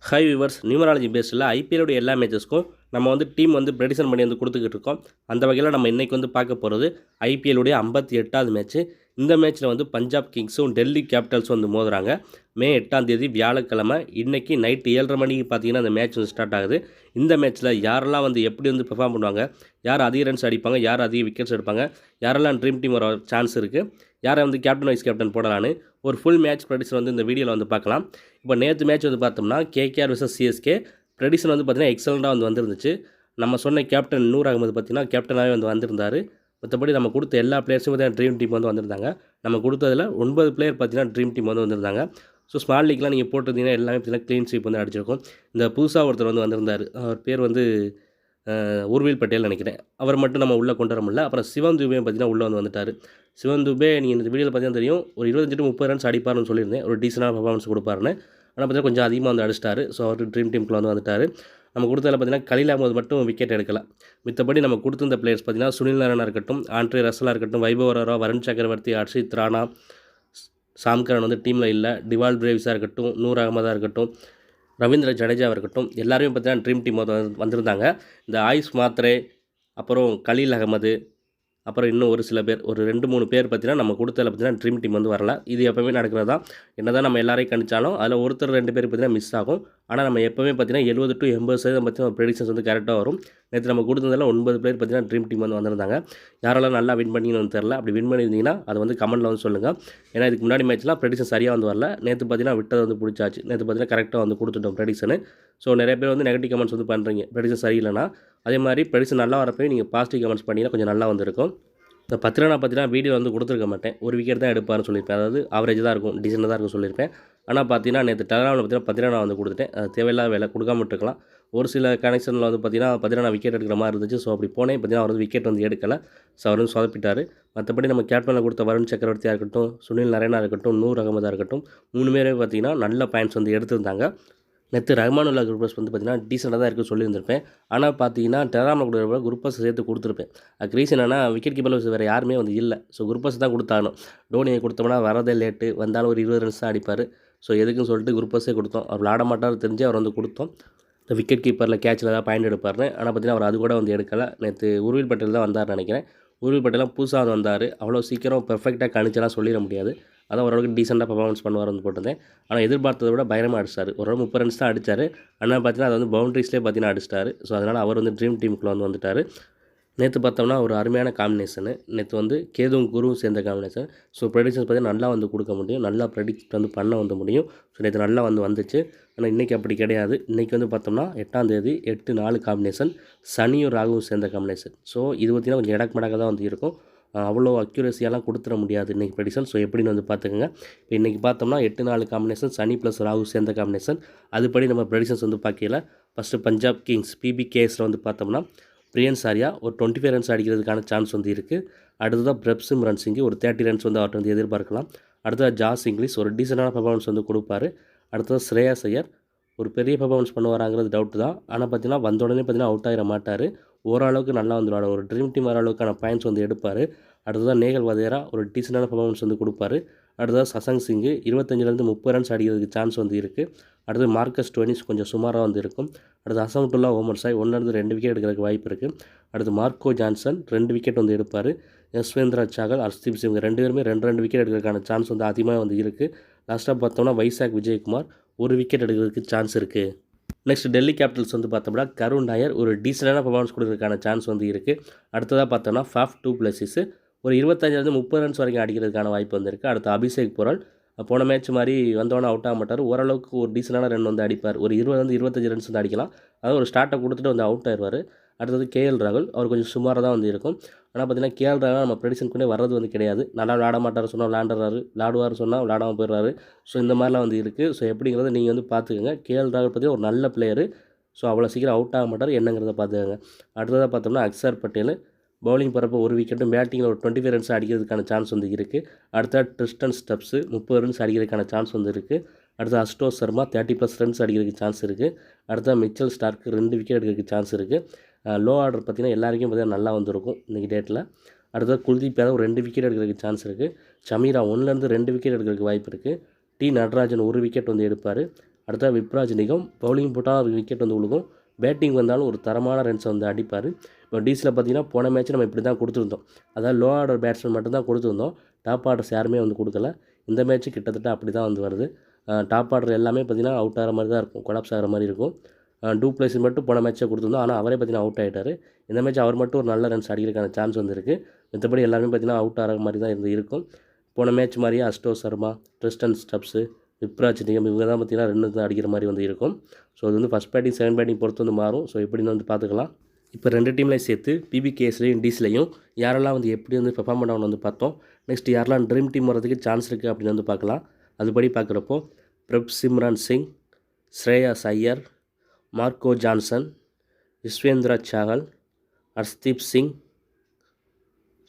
Hi viewers, numerology பேஸில் ஐபிஎல்லுடைய எல்லா மேட்சஸ்க்கும் நம்ம டீம் ப்ரெடிஷன் பண்ணி கொடுத்துக்கிட்டு இருக்கோம். அந்த வகையில் நம்ம இன்றைக்கி பார்க்க போகிறது ஐபிஎல்லுடைய 58வது மேட்ச்சு. இந்த மேட்ச்சில் பஞ்சாப் கிங்ஸும் டெல்லி கேபிட்டல்ஸும் மோதுறாங்க. மே 8ஆம் தேதி வியாழக்கிழமை இன்றைக்கி நைட்டு 7:30 மணிக்கு பார்த்தீங்கன்னா அந்த மேட்ச் ஸ்டார்ட் ஆகுது. இந்த மேட்ச்சில் யாரெல்லாம் எப்படி பெர்ஃபார்ம் பண்ணுவாங்க, யார் அதிக ரன்ஸ் அடிப்பாங்க, யார் அதிக விக்கெட்ஸ் எடுப்பாங்க, யாரெல்லாம் ட்ரீம் டீம் வர சான்ஸ் இருக்குது, யாரை கேப்டன் வைஸ் கேப்டன் போடலான்னு ஒரு ஃபுல் மேட்ச் ப்ரெடிஷன் இந்த வீடியோவில் பார்க்கலாம். இப்போ நேற்று மேட்ச் பார்த்தோம்னா கேகேஆர் விசஸ் சிஎஸ்கே ப்ரெடிஷன் பார்த்தீங்கன்னா எக்ஸலண்ட்டாக வந்துருந்துச்சு. நம்ம சொன்ன கேப்டன் நூர் அகமது பார்த்தீங்கன்னா கேப்டனாகவே வந்திருந்தார். மற்றபடி நம்ம கொடுத்த எல்லா பிளேயர்ஸும் பார்த்தீங்கன்னா ட்ரீம் டீம் வந்திருந்தாங்க. நம்ம கொடுத்ததில் 9 பிளேயர் பார்த்தீங்கன்னா ட்ரீம் டீம் வந்திருந்தாங்க. ஸோ ஸ்மால் லீக்லாம் நீங்கள் போட்டிருந்தீங்கன்னா எல்லாமே பார்த்தீங்கன்னா க்ளீன் ஸ்வீப் அடிச்சிருக்கும். இந்த புதுசாக ஒருத்தர் வந்திருந்தார். அவர் பேர் உர்வில் பட்டேல் நினைக்கிறேன். அவர் மட்டும் நம்ம உள்ளே கொண்டு வர முடியல. அப்புறம் சிவன் துபே பார்த்தீங்கன்னா உள்ளே வந்துட்டார். சிவன் துபே நீங்கள் இந்த வீடியோவில் பார்த்தீங்கன்னா தெரியும், ஒரு 25-30 ரன்ஸ் அடிப்பார்னு சொல்லியிருந்தேன். ஒரு டீசெண்டான பர்ஃபார்மன்ஸ் கொடுப்பாருன்னு. ஆனால் பார்த்தீங்கன்னா கொஞ்சம் அதிகமாக அடிச்சிட்டாரு. ஸோ அவர் ட்ரீம் டீமுக்குள்ள வந்துட்டார். நம்ம கொடுத்ததில் பார்த்தீங்கன்னா கலீல் அகமது மட்டும் விக்கெட் எடுக்கல. மித்தபடி நம்ம கொடுத்திருந்த பிளேயர்ஸ் பார்த்தீங்கன்னா சுனில் நாராயணா இருக்கட்டும், ஆண்ட்ரே ரசலாக இருக்கட்டும், வைபவ் வராரா, வருண் சக்கரவர்த்தி, ஹர்ஷித் ராணா, சாம்கரன் டீமில் இல்லை, டிவால் பிரேவிஸாக இருக்கட்டும், நூர் அகமதாக இருக்கட்டும், ரவீந்திர ஜடேஜாவாக இருக்கட்டும், எல்லாருமே பார்த்தீங்கன்னா ட்ரீம் டீம் வந்திருந்தாங்க. இந்த ஆயுஷ் மாத்ரே, அப்புறம் கலீல் அகமது, அப்புறம் இன்னும் ஒரு சில பேர், ஒரு 2-3 பேர் பார்த்தீங்கன்னா நம்ம கொடுத்ததில் பார்த்தீங்கன்னா ட்ரீம் டீம் வரல. இது எப்போவுமே நடக்கிறது தான். என்ன தான் நம்ம எல்லாரையும் கணிச்சாலும் அதில் ஒருத்தர் 2 பேர் பார்த்தீங்கன்னா மிஸ் ஆகும். ஆனால் நம்ம எப்போவுமே பார்த்தீங்கன்னா 70-80% பார்த்தீங்கன்னா ப்ரெடிக்ஷன்ஸ் கரெக்டாக வரும். நேற்று நம்ம கொடுத்ததில் 9 பேர் பார்த்தீங்கன்னா ட்ரீம் டீம் வந்திருந்தாங்க. யாரெல்லாம் நல்லா வின் பண்ணிங்கன்னு தெரில. அப்படி வின் பண்ணியிருந்தீங்கன்னா அதை கமெண்ட்டில் சொல்லுங்கள். ஏன்னா இதுக்கு முன்னாடி மேட்ச்லாம் ப்ரெடிக்ஷன் சரியாக வரல. நேற்று பார்த்தீங்கன்னா விட்டது பிடிச்சாச்சு. நேற்று பார்த்தீங்கன்னா கரெக்டாக கொடுத்துட்டோம் ப்ரெடிக்ஷனு. ஸோ நிறைய பேர் நெகட்டிவ் கமெண்ட்ஸ் பண்ணுறீங்க ப்ரெடிக்ஷன் சரியில்லைனா. அதே மாதிரி ப்ரெடிக்ஷன் நல்லா வரப்போ நீங்கள் பாசிட்டிவ் கமெண்ட்ஸ் பண்ணிங்கன்னா கொஞ்சம் நல்லா வந்திருக்கும். இந்த 10 ரன் பார்த்தீங்கன்னா வீடியோ கொடுத்துருக்க மாட்டேன். ஒரு விக்கெட் தான் எடுப்பார்னு சொல்லியிருப்பேன். அதாவது ஆவரேஜ் தான் இருக்கும், டீசெண்டாக தான் இருக்கும் சொல்லியிருப்பேன். ஆனால் பார்த்தீங்கன்னா நேற்று டெலகிராமில் பார்த்தீங்கன்னா 10 ரன் கொடுத்துட்டேன். அது தேவையில்லாத வேலை, கொடுக்காம விட்டுருக்கலாம். ஒரு சில கனெக்ஷனில் பார்த்தீங்கன்னா 10 ரன் விக்கெட் எடுக்கிற மாதிரி இருந்துச்சு. ஸோ அப்படி போனேன். பார்த்தீங்கன்னா அவர் விக்கெட் எடுக்கலை. ஸோ அவர் சொதப்பிட்டார். மற்றபடி நம்ம கேப்டனில் கொடுத்த வருண் சக்கரவர்த்தியாக இருக்கட்டும், சுனில் நாராயணா இருக்கட்டும், நூர் அகமதாக இருக்கட்டும், 3 பேரே பார்த்தீங்கன்னா நல்ல பாயிண்ட்ஸ் எடுத்திருந்தாங்க. நேற்று ரஹ்மானுல்லா குரூப்பர்ஸ் பார்த்தீங்கன்னா டீசெண்டாக தான் இருக்குன்னு சொல்லியிருந்திருப்பேன். ஆனால் பார்த்தீங்கன்னா டெலகிராமில் கொடுக்குற குரூப்பர்ஸ் சேர்த்து கொடுத்துருப்பேன். அதுக்கு ரீசன் என்னன்னா விக்கெட் கீப்பர் வேறு யாருமே இல்லை. ஸோ குரூப்பர்ஸ் தான் கொடுத்தாகணும். டோனியை கொடுத்தோம்னா வரதே லேட்டு, வந்தாலும் ஒரு 20 ரன்ஸ் தான் அடிப்பார். ஸோ எதுக்குன்னு சொல்லிட்டு குரூப்பர்ஸே கொடுத்தோம். அவர் விளாட மாட்டார் தெரிஞ்சு அவர் கொடுத்தோம். இந்த விக்கெட் கீப்பரில் கேட்சில் தான் பாயிண்ட் எடுப்பார்னு. ஆனால் பார்த்தீங்கன்னா அவர் அது கூட எடுக்கலை. நேற்று உர்வில் பட்டேல் தான் வந்தார் நினைக்கிறேன். உர்வில் பட்டேலாம் புதுசாக வந்தார். அவ்வளோ சீக்கிரம் பெர்ஃபெக்டாக கணிச்செல்லாம் சொல்லிட முடியாது. அதான் ஓரளவுக்கு டீசெண்டாக பர்ஃபார்மன்ஸ் பண்ணுவார்னு போட்டிருந்தேன். ஆனால் எதிர்பார்த்ததை விட பயங்கரமாக அடிச்சார். ஒரு 30 ரன்ஸ் தான் அடித்தார். ஆனால் பார்த்தீங்கன்னா அது பவுண்டரிஸ்லேயே பார்த்தீங்கன்னா அடிச்சிட்டார். ஸோ அதனால் அவர் ட்ரீம் டீமுக்குள்ளே வந்துட்டார். நேற்று பார்த்தோம்னா ஒரு அருமையான காம்பினேஷனு. நேற்று கேதுவும் குருவும் சேர்ந்த காம்பினேஷன். ஸோ ப்ரெடிக்ஷன்ஸ் பார்த்தீங்கன்னா நல்லா கொடுக்க முடியும். நல்லா ப்ரெடிக்ட் பண்ண முடியும். ஸோ நேற்று நல்லா வந்துச்சு. ஆனால் இன்றைக்கி அப்படி கிடையாது. இன்றைக்கி பார்த்தோம்னா 8ஆம் தேதி 8-4 காம்பினேஷன், சனியும் ராகுவும் சேர்ந்த காம்பினேஷன். ஸோ இது பார்த்திங்கன்னா கொஞ்சம் இடக்கு மடக்காக தான் இருக்கும். அவ்வளோ அக்யூரஸியாலாம் கொடுத்துட முடியாது இன்றைக்கி ப்ரெடிக்ஷன். ஸோ எப்படின்னு பார்த்துக்கோங்க. இப்போ இன்றைக்கி பார்த்தோம்னா 8-4 காம்பினேஷன், சனி ப்ளஸ் ராகு சேர்ந்த காம்பினேஷன். அதுபடி நம்ம ப்ரெடிக்ஷன்ஸ் பார்க்கல. ஃபஸ்ட்டு பஞ்சாப் கிங்ஸ் பிபிகேஎஸில் பார்த்தோம்னா பிரியன் சாரியா ஒரு 25 ரன்ஸ் அடிக்கிறதுக்கான சான்ஸ் இருக்குது. அடுத்ததாக பிரப்சிம்ரன் சிங் ஒரு 30 ரன்ஸ் அவர்கிட்ட எதிர்பார்க்கலாம். அடுத்ததாக ஜாஸ் இங்கிலீஷ் ஒரு டீசெண்டான பர்ஃபார்மன்ஸ் கொடுப்பார். அடுத்ததாக ஸ்ரேயாஸ் ஐயர் ஒரு பெரிய பர்ஃபார்மன்ஸ் பண்ணுவாராங்கிறது டவுட் தான். ஆனால் பார்த்தீங்கன்னா வந்த உடனே பார்த்தீங்கன்னா அவுட் ஆகிட மாட்டார். ஓரளவுக்கு நல்லா வந்துடுவார். ஒரு ட்ரீம் டீம் வர அளவுக்கான பாயிண்ட்ஸ் எடுப்பார். அடுத்ததாக நேகல் வதேரா ஒரு டீசெண்டான பர்ஃபார்மன்ஸ் கொடுப்பார். அடுத்ததாக சசங் சிங் 25-30 ரன்ஸ் அடிக்கிறதுக்கு சான்ஸ் இருக்குது. அடுத்து மார்க்கஸ் டோனிஸ் கொஞ்சம் சுமாராக இருக்கும். அடுத்து அசம்துல்லா ஓமர் சாய் 1-2 விக்கெட் எடுக்கிறதுக்கு வாய்ப்பு இருக்குது. அடுத்து மார்க்கோ ஜான்சன் 2 விக்கெட் எடுப்பார். யஸ்வேந்திரா சாகல், ஹர்ஷ்தீப் சிங் 2 பேருமே 2 விக்கெட் எடுக்கிறதுக்கான சான்ஸ் அதிகமாக இருக்குது. லாஸ்ட்டாக பார்த்தோம்னா வைசாக் விஜயகுமார் 1 விக்கெட் எடுக்கிறதுக்கு சான்ஸ் இருக்குது. நெக்ஸ்ட் டெல்லி கேபிட்டல்ஸ் பார்த்தோம்னா கருண் நாயர் ஒரு டீசெண்டான பர்ஃபார்மன்ஸ் கொடுக்கறதுக்கான சான்ஸ் இருக்குது. அடுத்ததாக பார்த்தோம்னா ஃபாஃப் டூ பிளஸிஸ் ஒரு 25-30 ரன்ஸ் வரைக்கும் அடிக்கிறதுக்கான வாய்ப்பு இருக்குது. அடுத்து அபிஷேக் பொரல் போன மேட்ச் மாதிரி வந்தோன்னே அவுட் ஆக மாட்டார். ஓரளவுக்கு ஒரு டீசெண்டான ரன் அடிப்பார். ஒரு 20-25 ரன்ஸ் அடிக்கலாம். அதாவது ஒரு ஸ்டார்ட்டை கொடுத்துட்டு அவுட் ஆயிடுவார். அடுத்தது கேஎல் ராகுல் அவர் கொஞ்சம் சுமாராக தான் இருக்கும். ஆனால் பார்த்தீங்கன்னா கேஎல் ராகுல் நம்ம ப்ரெடிஷனுக்குள்ளே வர்றது கிடையாது. நல்லா விளாட மாட்டார் சொன்னால் விளாண்டுறாரு, விளாடுவார் சொன்னால் விளாடாமல் போயிடுறாரு. ஸோ இந்த மாதிரிலாம் இருக்குது. ஸோ எப்படிங்கிறத நீங்கள் பார்த்துக்கோங்க. கேஎல் ராகுல் பார்த்தீங்கன்னா ஒரு நல்ல பிளேயரு. ஸோ அவ்வளோ சீக்கிரம் அவுட் ஆக மாட்டார் என்னங்கிறத பார்த்துக்கோங்க. அடுத்ததாக பார்த்தோம்னா அக்சர் பட்டேல் பவுலிங் போகிறப்போ ஒரு விக்கெட்டும், பேட்டிங்கில் ஒரு 25 ரன்ஸ் அடிக்கிறதுக்கான சான்ஸ் இருக்குது. அடுத்த ட்ரிஸ்டன் ஸ்டப்ஸு 30 ரன்ஸ் அடிக்கிறதுக்கான சான்ஸ் இருக்குது. அடுத்து அஸ்டோ சர்மா 30+ ரன்ஸ் அடிக்கிறதுக்கு சான்ஸ் இருக்குது. அடுத்த மிச்சல் ஸ்டார்க்கு 2 விக்கெட் எடுக்கிறதுக்கு சான்ஸ் இருக்குது. லோ ஆர்டர் பார்த்திங்கன்னா எல்லாருக்கும் பார்த்தீங்கன்னா நல்லா வந்திருக்கும் இன்றைக்கி டேட்டில். அடுத்தது குல்தீப் யாதவ் 2 விக்கெட் எடுக்கிறதுக்கு சான்ஸ் இருக்குது. சமீரா 1-2 விக்கெட் எடுக்கிறதுக்கு வாய்ப்பு இருக்குது. டி நடராஜன் 1 விக்கெட் எடுப்பார். அடுத்தது விப்ராஜ் நிகம் பவுலிங் போட்டால் விக்கெட் வந்து விழுகும், பேட்டிங் வந்தாலும் ஒரு தரமான ரன்ஸை வந்து அடிப்பார். இப்போ டிசியில் பார்த்தீங்கன்னா போன மேட்ச் நம்ம இப்படி தான் கொடுத்துருந்தோம், அதாவது லோ ஆர்டர் பேட்ஸ்மேன் மட்டும் தான் கொடுத்துருந்தோம், டாப் ஆர்டர்ஸ் யாருமே வந்து கொடுக்கல. இந்த மேட்ச்சு கிட்டத்தட்ட அப்படி தான் வந்து வருது. டாப் ஆர்டர் எல்லாமே பார்த்தீங்கன்னா அவுட் ஆகிற மாதிரி தான் இருக்கும், கொலாப்ஸ் ஆகிற மாதிரி இருக்கும். டூப்ளேசி மட்டும் போன மேட்ச்சை கொடுத்துருந்தோம், ஆனால் அவரே பார்த்தீங்கன்னா அவுட் ஆகிட்டார். இந்த மேட்ச் அவர் மட்டும் ஒரு நல்ல ரன்ஸ் அடிக்கிறதுக்கான சான்ஸ் வந்து இருக்குது. மற்றபடி எல்லாமே பார்த்தீங்கன்னா அவுட் ஆகிற மாதிரி தான் இருக்கும். போன மேட்ச் மாதிரியே Astro Sharma, Tristan Stubbs, Vipraj Nigam இவங்க தான் பார்த்தீங்கன்னா 2 தான் அடிக்கிற மாதிரி வந்து இருக்கும். ஸோ அது வந்து ஃபஸ்ட் பேட்டிங் செகண்ட் பேட்டிங் பொறுத்து வந்து மாறும். ஸோ எப்படின்னு வந்து பார்த்துக்கலாம். இப்போ 2 டீம்லையும் சேர்த்து பிபிகேஸ்லையும் டிஸ்லையும் யாரெல்லாம் வந்து எப்படி வந்து பெர்ஃபார்ம் பண்ணவங்க வந்து பார்த்தோம். நெக்ஸ்ட் யாரெல்லாம் ட்ரீம் டீம் வரதுக்கு சான்ஸ் இருக்குது அப்படின்னு வந்து பார்க்கலாம். அதுபடி பார்க்குறப்போ Prabhsimran Singh, Shreyas Iyer, Marco Jansen, Yuzvendra Chahal, Arshdeep Singh,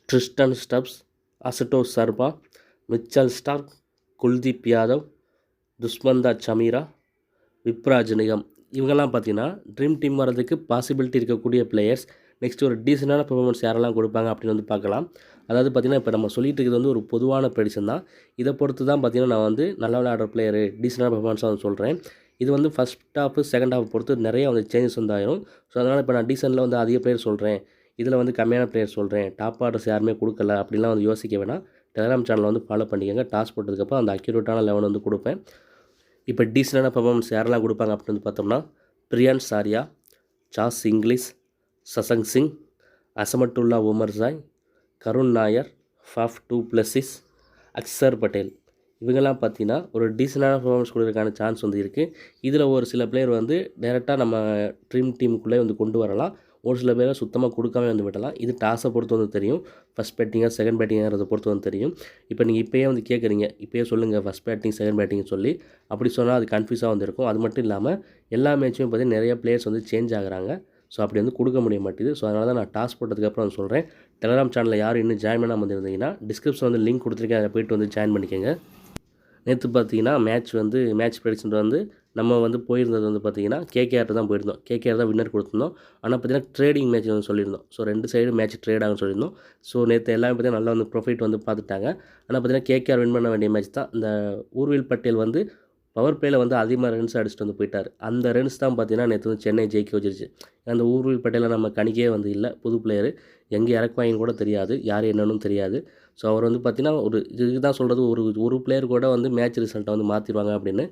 Tristan Stubbs, Ashutosh Sharma, Mitchell Starc, Kuldeep Yadav, Dushmantha Chameera, Vipraj Nigam இவங்கெல்லாம் பார்த்தீங்கன்னா ட்ரீம் டீம் வரதுக்கு பாசிபிலிட்டி இருக்கக்கூடிய பிளேயர்ஸ். நெக்ஸ்ட் ஒரு டீசெண்டான பெர்ஃபார்மன்ஸ் யாரெல்லாம் கொடுப்பாங்க அப்படின்னு வந்து பார்க்கலாம். அதாவது பார்த்திங்கன்னா இப்போ நம்ம சொல்லிட்டு இருக்கிறது வந்து ஒரு பொதுவான ப்ரெடிஷன் தான். இதை பொறுத்து தான் பார்த்திங்கன்னா நான் வந்து நல்லா விளையாடுற பிளேயரு டீசெண்டான பெர்ஃபார்மன்ஸாக வந்து சொல்கிறேன். இது வந்து ஃபஸ்ட் ஹாஃப் செகண்ட் ஹாஃப் பொறுத்து நிறைய வந்து சேஞ்சஸ் வந்து ஆயிரும். ஸோ அதனால் இப்போ நான் டீசெண்டில் வந்து அதிக பிளேயர் சொல்கிறேன், இதில் வந்து கம்மியான பிளேயர் சொல்கிறேன், டாப் ஆர்டர்ஸ் யாருமே கொடுக்கல அப்படின்லாம் வந்து யோசிக்க வேணாம். டெலிகிராம் சேனலை வந்து ஃபாலோ பண்ணிக்கோங்க. டாஸ் போட்டதுக்கப்புறம் அந்த அக்யூரேட்டான லெவல் வந்து கொடுப்பேன். இப்போ டீசெண்டான பெர்ஃபார்மன்ஸ் யாரெல்லாம் கொடுப்பாங்க அப்படின்னு வந்து பார்த்தோம்னா Priyansh Arya, Josh Inglis, Shashank Singh, Azmatullah Omarzai, Karun Nair, Faf du Plessis, Axar Patel இவங்கெல்லாம் பார்த்தீங்கன்னா ஒரு டீசெண்டான பெர்ஃபார்மன்ஸ் கொடுக்கறதுக்கான சான்ஸ் வந்து இருக்குது. இதில் ஒரு சில பிளேயர் வந்து டைரெக்டாக நம்ம ட்ரீம் டீமுக்குள்ளே வந்து கொண்டு வரலாம், ஒரு சில பேரை சுத்தமாக கொடுக்காம வந்து விடலாம். இது டாஸை பொறுத்து வந்து தெரியும், ஃபஸ்ட் பேட்டிங்காக செகண்ட் பேட்டிங்கிறத பொறுத்து வந்து தெரியும். இப்போ நீங்கள் இப்போயே வந்து கேட்குறீங்க, இப்போயே சொல்லுங்கள் ஃபஸ்ட் பேட்டிங் செகண்ட் பேட்டிங் சொல்லி, அப்படி சொன்னால் அது கன்ஃபியூஸாக வந்து இருக்கும். அது மட்டும் இல்லாமல் எல்லா மேட்சுமே பார்த்தீங்கன்னா நிறைய பிளேயர்ஸ் வந்து சேஞ்ச் ஆகுறாங்க. ஸோ அப்படி வந்து கொடுக்க முடிய மாட்டேது. ஸோ அதனால தான் நான் டாஸ் போட்டதுக்கப்புறம் வந்து சொல்கிறேன். டெலிகிராம் சேனலில் யாரும் இன்னும் ஜாயின் பண்ணாமல் வந்துருந்தீங்கன்னா டிஸ்கிரிப்ஷன் வந்து லிங்க் கொடுத்துருக்கேன், அதை போய்ட்டு வந்து ஜாயின் பண்ணிக்கோங்க. நேற்று பார்த்தீங்கன்னா மேட்ச் ப்ரெடிக்ஷன் வந்து நம்ம வந்து போயிருந்தது வந்து பார்த்தீங்கன்னா கேகேஆர் தான் போயிருந்தோம். கேகேஆர் தான் வின்னர் கொடுத்துருந்தோம். ஆனால் பார்த்தீங்கன்னா ட்ரேடிங் மேட்ச் வந்து சொல்லியிருந்தோம். ஸோ 2 சைடு மேட்ச் ட்ரேட் ஆகும்னு சொல்லியிருந்தோம். ஸோ நேற்று எல்லாமே பார்த்தீங்கன்னா நல்லா வந்து ப்ராஃபிட் வந்து பார்த்துட்டாங்க. ஆனால் பார்த்தீங்கன்னா கேகேஆர் வின் பண்ண வேண்டிய மேட்ச் தான். இந்த ஊர்வில் பட்டேல் வந்து பவர் பிளேயில் வந்து அதிகமாக ரன்ஸ் அடிச்சுட்டு வந்து போயிட்டார். அந்த ரன்ஸ் தான் பார்த்தீங்கன்னா நேற்று வந்து சென்னை ஜெயிக்க வச்சிருச்சு. அந்த ஊர்வில் பட்டேலை நம்ம கணிக்கே வந்து இல்லை, புது பிளேயரு, எங்கே இறக்குவாங்கன்னு கூட தெரியாது, யார் என்னன்னு தெரியாது. ஸோ அவர் வந்து பார்த்தீங்கன்னா இதுக்கு தான் சொல்கிறது, ஒரு பிளேயர் கூட வந்து மேட்ச் ரிசல்ட்டை வந்து மாற்றிடுவாங்க அப்படின்னு.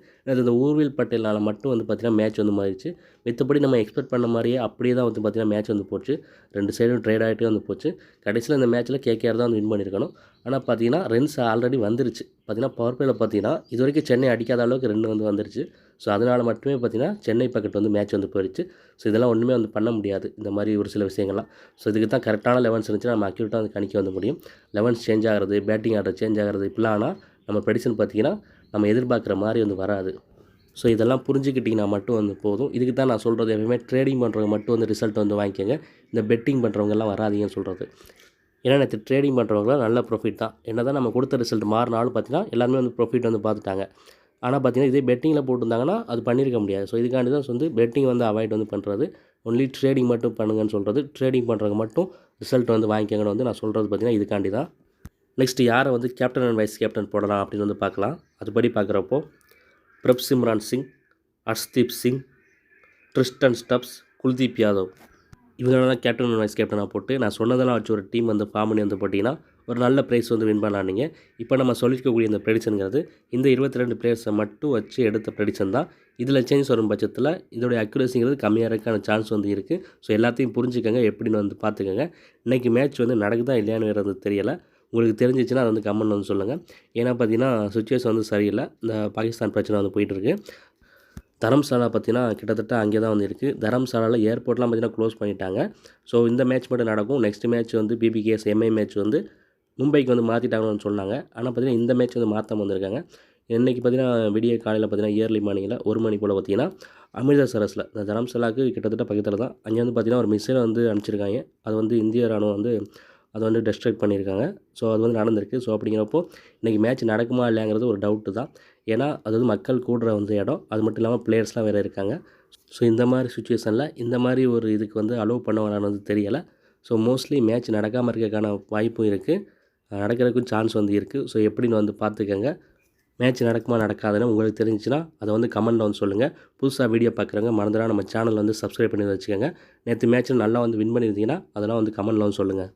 இந்த ஊர்வில் பட்டேல்னால் மட்டும் வந்து பார்த்தீங்கன்னா மேட்ச் வந்து மாறிடுச்சு. மித்தபடி நம்ம எக்ஸ்பெக்ட் பண்ண மாதிரியே அப்படியே தான் வந்து பார்த்தீங்கன்னா மேட்ச் வந்து போச்சு. 2 சைடும் ட்ரேட் ஆகிட்டே வந்து போச்சு. கடைசியில் இந்த மேட்ச்சில் கேகேஆர் தான் வந்து வின் பண்ணியிருக்கணும். ஆனால் பார்த்தீங்கன்னா ரன்ஸ் ஆல்ரெடி வந்துருச்சு. பார்த்தீங்கன்னா பவர் பிளேயில் பார்த்தீங்கன்னா இது வரைக்கும் சென்னை அடிக்காத அளவுக்கு 2 வந்து வந்துருச்சு. ஸோ அதனால் மட்டுமே பார்த்தீங்கன்னா சென்னை பக்கெட் வந்து மேட்ச் வந்து போயிடுச்சு. ஸோ இதெல்லாம் ஒன்றுமே வந்து பண்ண முடியாது, இந்த மாதிரி ஒரு சில விஷயங்கள்லாம். ஸோ இதுக்கு தான் கரெக்டான 11 இருந்துச்சுன்னா நம்ம அக்யூரேட்டாக வந்து கணிக்க வந்து முடியும். 11 சேஞ்ச் ஆகிறது, பேட்டிங் ஆர்டர் சேஞ்ச் ஆகிறது, இப்படிலாம் ஆனால் நம்ம ப்ரெடிக்ஷன் பார்த்திங்கன்னா நம்ம எதிர்பார்க்குற மாதிரி வந்து வராது. ஸோ இதெல்லாம் புரிஞ்சுக்கிட்டிங்கன்னா மட்டும் வந்து போதும். இதுக்கு தான் நான் சொல்கிறது, எப்பவுமே ட்ரேடிங் பண்ணுறவங்க மட்டும் வந்து ரிசல்ட் வந்து வாங்கிக்கோங்க, இந்த பெட்டிங் பண்ணுறவங்கெல்லாம் வராதீங்கன்னு சொல்கிறது. ஏன்னா நேற்று ட்ரேடிங் பண்ணுறவங்களாம் நல்ல ப்ராஃபிட் தான். என்ன தான் நம்ம கொடுத்த ரிசல்ட் மாறினாலும் பார்த்தீங்கன்னா எல்லாருமே வந்து ப்ராஃபிட் வந்து பார்த்துட்டாங்க. ஆனால் பார்த்தீங்கன்னா இதே பெட்டிங்கில் போட்டிருந்தாங்கன்னா அது பண்ணியிருக்க முடியாது. ஸோ இதுக்காண்டி தான் வந்து பெட்டிங் வந்து அவாய்ட் வந்து பண்ணுறது, ஒன்லி ட்ரேடிங் மட்டும் பண்ணுங்கன்னு சொல்கிறது. ட்ரேடிங் பண்ணுறவங்க மட்டும் ரிசல்ட் வந்து வாங்கிக்கங்கன்னு வந்து நான் சொல்கிறது பார்த்தீங்கன்னா இதுக்காண்டி தான். நெக்ஸ்ட்டு யாரை வந்து கேப்டன் அண்ட் வைஸ் கேப்டன் போடலாம் அப்படின்னு வந்து பார்க்கலாம். அதுபடி பார்க்குறப்போ Prabhsimran Singh, Harshdeep Singh, Tristan stubs, Kuldeep Yadav இவங்களெல்லாம் கேப்டன் அண்ட் வைஸ் கேப்டனாக போட்டு நான் சொன்னதெல்லாம் வச்சு ஒரு டீம் வந்து ஃபார்ம் பண்ணி வந்து போட்டிங்கன்னா ஒரு நல்ல ப்ரைஸ் வந்து வின் பண்ணானீங்க. இப்போ நம்ம சொல்லியிருக்கக்கூடிய இந்த ப்ரெடிஷனுங்கிறது இந்த 22 பிளேயர்ஸை மட்டும் வச்சு எடுத்த ப்ரெடிஷன் தான். இதில் சேஞ்ச் வரும் பட்சத்தில் இதோடைய அக்யூரஸிங்கிறது கம்மியாக இருக்கான சான்ஸ் வந்து இருக்குது. ஸோ எல்லாத்தையும் புரிஞ்சுக்கங்க, எப்படின்னு வந்து பார்த்துக்கோங்க. இன்றைக்கி மேட்ச் வந்து நடக்குதா இல்லையான்னு வந்து தெரியலை. உங்களுக்கு தெரிஞ்சிச்சுன்னா அதை வந்து கமெண்ட் வந்து சொல்லுங்கள். ஏன்னா பார்த்தீங்கன்னா சுச்சுவேஷன் வந்து சரியில்லை, இந்த பாகிஸ்தான் பிரச்சனை வந்து போயிட்டுருக்கு. தரம்சாலா பார்த்தீங்கன்னா கிட்டத்தட்ட அங்கே தான் வந்து இருக்குது. தரம்சாலாவில் ஏர்போர்ட்லாம் பார்த்தீங்கன்னா க்ளோஸ் பண்ணிட்டாங்க. ஸோ இந்த மேட்ச் மட்டும் நடக்கும். நெக்ஸ்ட் மேட்ச் வந்து பிபிகேஎஸ் எம்ஐ மேட்ச் வந்து மும்பைக்கு வந்து மாற்றிட்டாங்கன்னு சொன்னாங்க. ஆனால் பார்த்தீங்கன்னா இந்த மேட்ச் வந்து மாற்றாம வந்திருக்காங்க. இன்றைக்கி பார்த்தீங்கன்னா விடிய காலையில் பார்த்தீங்கன்னா இயர்லி மார்னிங்கில் 1 மணி போல் பார்த்தீங்கன்னா அமிர்தசரஸில் இந்த தரம்சாலாவுக்கு கிட்டத்தட்ட பக்கத்தில் தான் அங்கே வந்து பார்த்தீங்கன்னா ஒரு மிசைலை வந்து அனுப்பிச்சிருக்காங்க. அது வந்து இந்திய ராணுவம் வந்து அதை வந்து டெஸ்ட்ராக்ட் பண்ணியிருக்காங்க. ஸோ அது வந்து நடந்திருக்கு. ஸோ அப்படிங்கிறப்போ இன்றைக்கி மேட்ச் நடக்குமா இல்லையாங்கிறது ஒரு டவுட்டு தான். ஏன்னா அது வந்து மக்கள் கூடுற வந்து இடம், அது மட்டும் இல்லாமல் பிளேயர்ஸ்லாம் வேறு இருக்காங்க. ஸோ இந்த மாதிரி சுச்சுவேஷனில் இந்த மாதிரி ஒரு இதுக்கு வந்து அலோவ் பண்ணுவாங்கன்னு வந்து தெரியலை. ஸோ மோஸ்ட்லி மேட்ச் நடக்காமல் இருக்கிறதுக்கான வாய்ப்பும் இருக்குது, நடக்கிறதுக்கும் சான்ஸ் வந்து இருக்குது. ஸோ எப்படின்னு வந்து பார்த்துக்கங்க. மேட்ச் நடக்குமா நடக்காதுன்னு உங்களுக்கு தெரிஞ்சுச்சுன்னா அதை வந்து கமெண்ட்டில் வந்து சொல்லுங்கள். புதுசாக வீடியோ பார்க்குறவங்க மறந்துடாம நம்ம சேனல் வந்து சப்ஸ்கிரைப் பண்ணி வச்சுக்கோங்க. நேற்று மேட்ச்சில் நல்லா வந்து வின் பண்ணியிருந்தீங்கன்னா அதெல்லாம் வந்து கமெண்ட்டில் வந்து சொல்லுங்கள்.